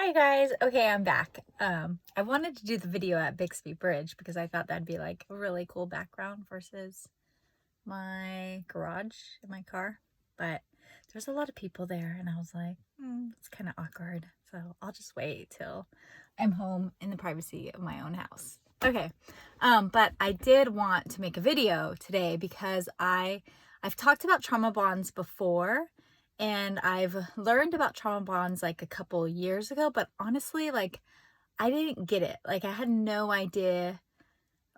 Hi guys. Okay, I'm back. I wanted to do the video at Bixby Bridge because I thought that'd be like a really cool background versus my garage in my car. But there's a lot of people there and I was like, it's kind of awkward. So I'll just wait till I'm home in the privacy of my own house. Okay. But I did want to make a video today because I've talked about trauma bonds before, and I've learned about trauma bonds like a couple years ago, but honestly, like I didn't get it. Like I had no idea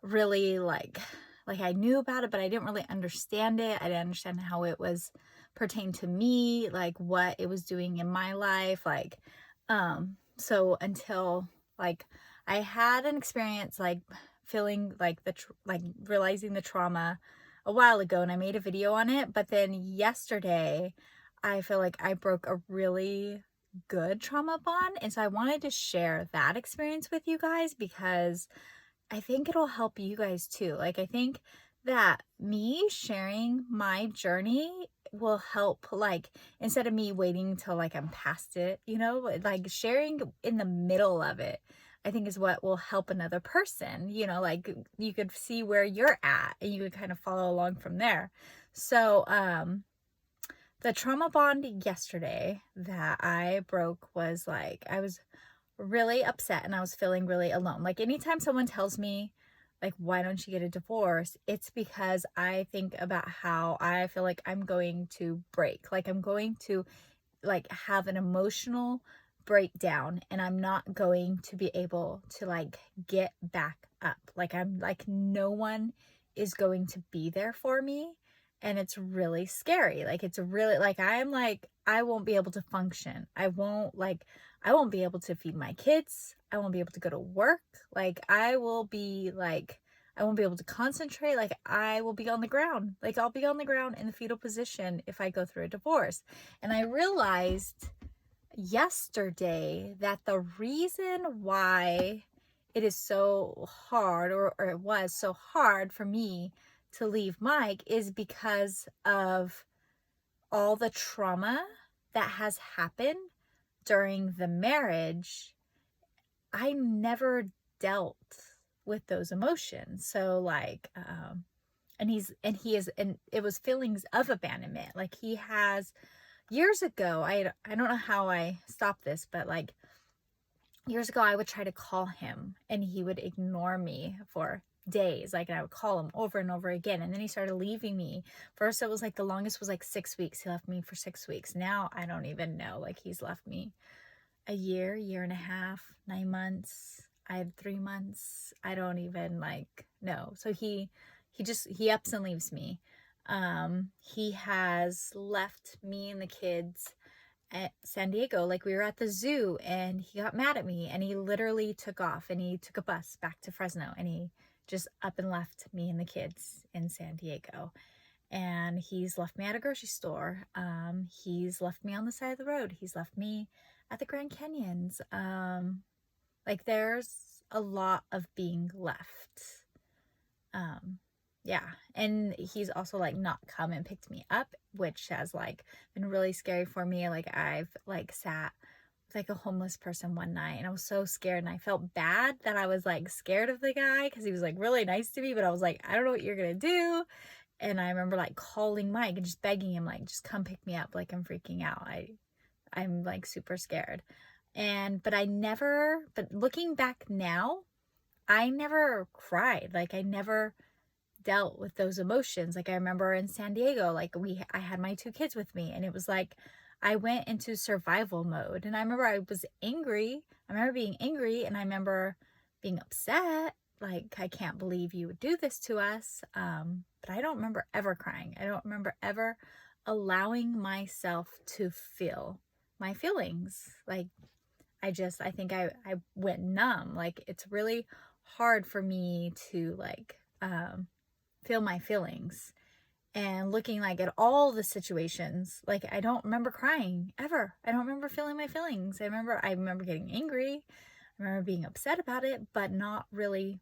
really like I knew about it, but I didn't really understand it. I didn't understand how it was pertained to me, like what it was doing in my life. So until like I had an experience like feeling like like realizing the trauma a while ago, and I made a video on it, but then yesterday I feel like I broke a really good trauma bond, and so I wanted to share that experience with you guys because I think it'll help you guys too. Like, I think that me sharing my journey will help, like, instead of me waiting till like I'm past it, like sharing in the middle of it, I think is what will help another person, like you could see where you're at and you could kind of follow along from there. So, the trauma bond yesterday that I broke was like, I was really upset and I was feeling really alone. Like anytime someone tells me like why don't you get a divorce, it's because I think about how I feel like I'm going to break. Like I'm going to like have an emotional breakdown and I'm not going to be able to like get back up. Like I'm like no one is going to be there for me, and it's really scary. Like it's really like I'm like I won't be able to function. I won't be able to feed my kids. I won't be able to go to work. Like I won't be able to concentrate. Like I will be on the ground. Like I'll be on the ground in the fetal position if I go through a divorce. And I realized yesterday that the reason why it is so hard, or it was so hard for me to leave Mike, is because of all the trauma that has happened during the marriage. I never dealt with those emotions. So like, and it was feelings of abandonment. Like he has years ago, I don't know how I stopped this, but like years ago I would try to call him and he would ignore me for days. Like, and I would call him over and over again, and then he started leaving me. First it was like the longest was like 6 weeks. He left me for 6 weeks. Now I don't even know. Like he's left me a year and a half, 9 months. I had 3 months. I don't even like know. So he ups and leaves me. He has left me and the kids at San Diego. Like we were at the zoo and he got mad at me and he literally took off and he took a bus back to Fresno and he just up and left me and the kids in San Diego. And he's left me at a grocery store. He's left me on the side of the road. He's left me at the Grand Canyons. Like there's a lot of being left. Yeah. And he's also like not come and picked me up, which has like been really scary for me. Like I've like sat with like a homeless person one night and I was so scared, and I felt bad that I was like scared of the guy because he was like really nice to me, but I was like, I don't know what you're gonna do. And I remember like calling Mike and just begging him, like, just come pick me up. Like I'm freaking out. I'm like super scared. But looking back now, I never cried. Like I never dealt with those emotions. Like I remember in San Diego, like I had my two kids with me, and it was like I went into survival mode. And I remember I was angry. I remember being angry, and I remember being upset. Like, I can't believe you would do this to us. But I don't remember ever crying. I don't remember ever allowing myself to feel my feelings. Like I think I went numb. Like it's really hard for me to like feel my feelings. And looking like at all the situations, like I don't remember crying ever. I don't remember feeling my feelings. I remember getting angry. I remember being upset about it, but not really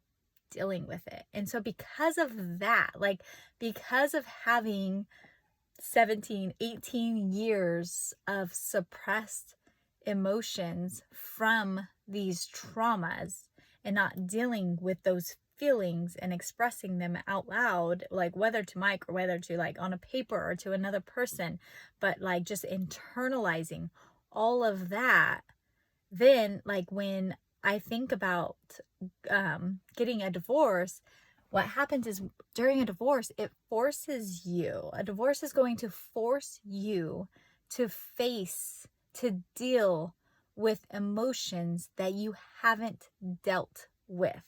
dealing with it. And so because of that, like because of having 17, 18 years of suppressed emotions from these traumas and not dealing with those feelings and expressing them out loud, like whether to Mike or whether to like on a paper or to another person, but like just internalizing all of that, then like when I think about getting a divorce, what happens is during a divorce, a divorce is going to force you to face, to deal with emotions that you haven't dealt with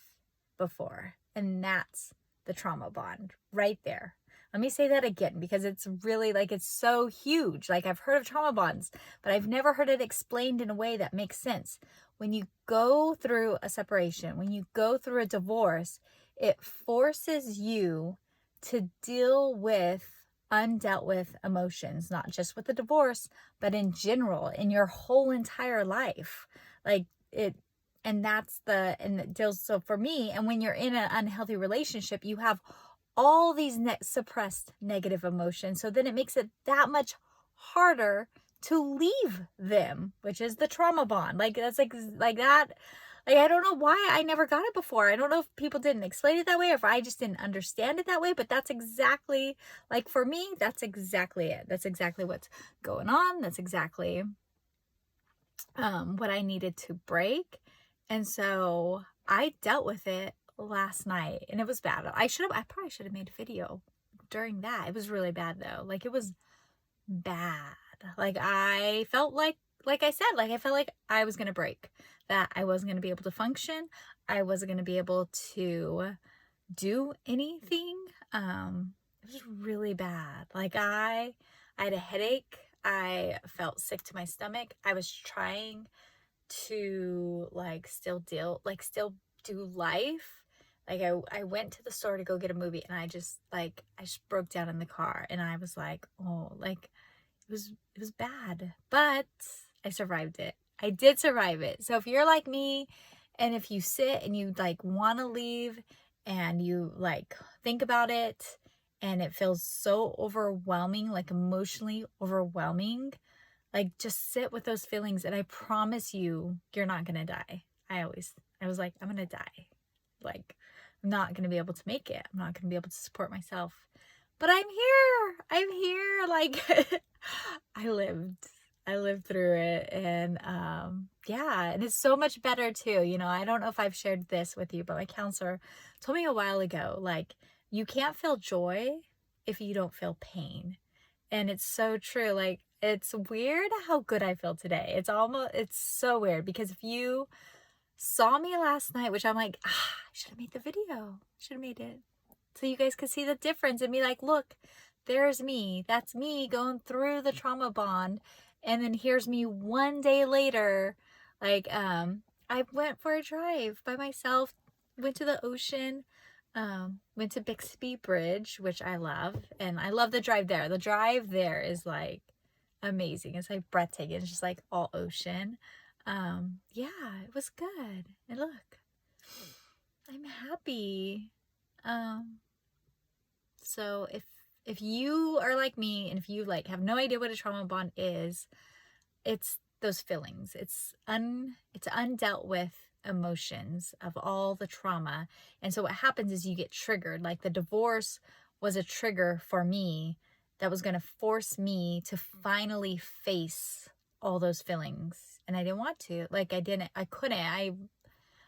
before. And that's the trauma bond right there. Let me say that again, because it's really like, it's so huge. Like, I've heard of trauma bonds, but I've never heard it explained in a way that makes sense. When you go through a separation, when you go through a divorce, it forces you to deal with undealt with emotions, not just with the divorce, but in general, in your whole entire life. Like it, and it deals, so for me, and when you're in an unhealthy relationship, you have all these suppressed negative emotions. So then it makes it that much harder to leave them, which is the trauma bond. Like that's like that. Like, I don't know why I never got it before. I don't know if people didn't explain it that way or if I just didn't understand it that way, but that's exactly, like for me, that's exactly it. That's exactly what's going on. That's exactly what I needed to break. And so I dealt with it last night and it was bad. I probably should have made a video during that. It was really bad though. Like, it was bad. Like, I felt like I said, like I felt like I was going to break, that I wasn't going to be able to function. I wasn't going to be able to do anything. It was really bad. Like, I had a headache. I felt sick to my stomach. I was trying to still do life. Like, I went to the store to go get a movie and I just broke down in the car and I was like, oh, like it was bad, but I survived it. I did survive it. So if you're like me and if you sit and you want to leave and you think about it and it feels so overwhelming, like emotionally overwhelming, just sit with those feelings and I promise you, you're not going to die. I was like, I'm going to die. Like, I'm not going to be able to make it. I'm not going to be able to support myself. But I'm here. I'm here. Like, I lived through it. And yeah, and it's so much better too. You know, I don't know if I've shared this with you, but my counselor told me a while ago, like, you can't feel joy if you don't feel pain. And it's so true. Like, it's weird how good I feel today. It's so weird because if you saw me last night, which I'm like, I should have made the video. Should have made it. So you guys could see the difference and be like, look, there's me. That's me going through the trauma bond. And then here's me one day later. I went for a drive by myself, went to the ocean, went to Bixby Bridge, which I love. And I love the drive there. The drive there is amazing. It's breathtaking. It's just all ocean. Yeah, it was good. And look, I'm happy. So if you are like me and if you have no idea what a trauma bond is, it's those feelings. It's undealt with emotions of all the trauma. And so what happens is you get triggered. Like, the divorce was a trigger for me that was going to force me to finally face all those feelings. And I didn't want to. I couldn't. I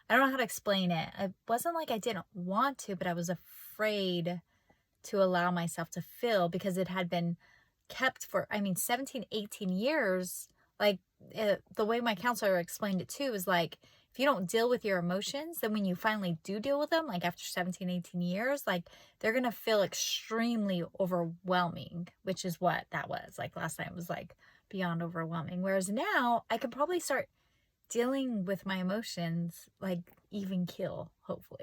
don't know how to explain it. It wasn't like I didn't want to, but I was afraid to allow myself to feel because it had been kept for, 17, 18 years. The way my counselor explained it too is if you don't deal with your emotions, then when you finally do deal with them, after 17, 18 years, they're going to feel extremely overwhelming, which is what that was. Last night was beyond overwhelming. Whereas now I could probably start dealing with my emotions, even kill, hopefully.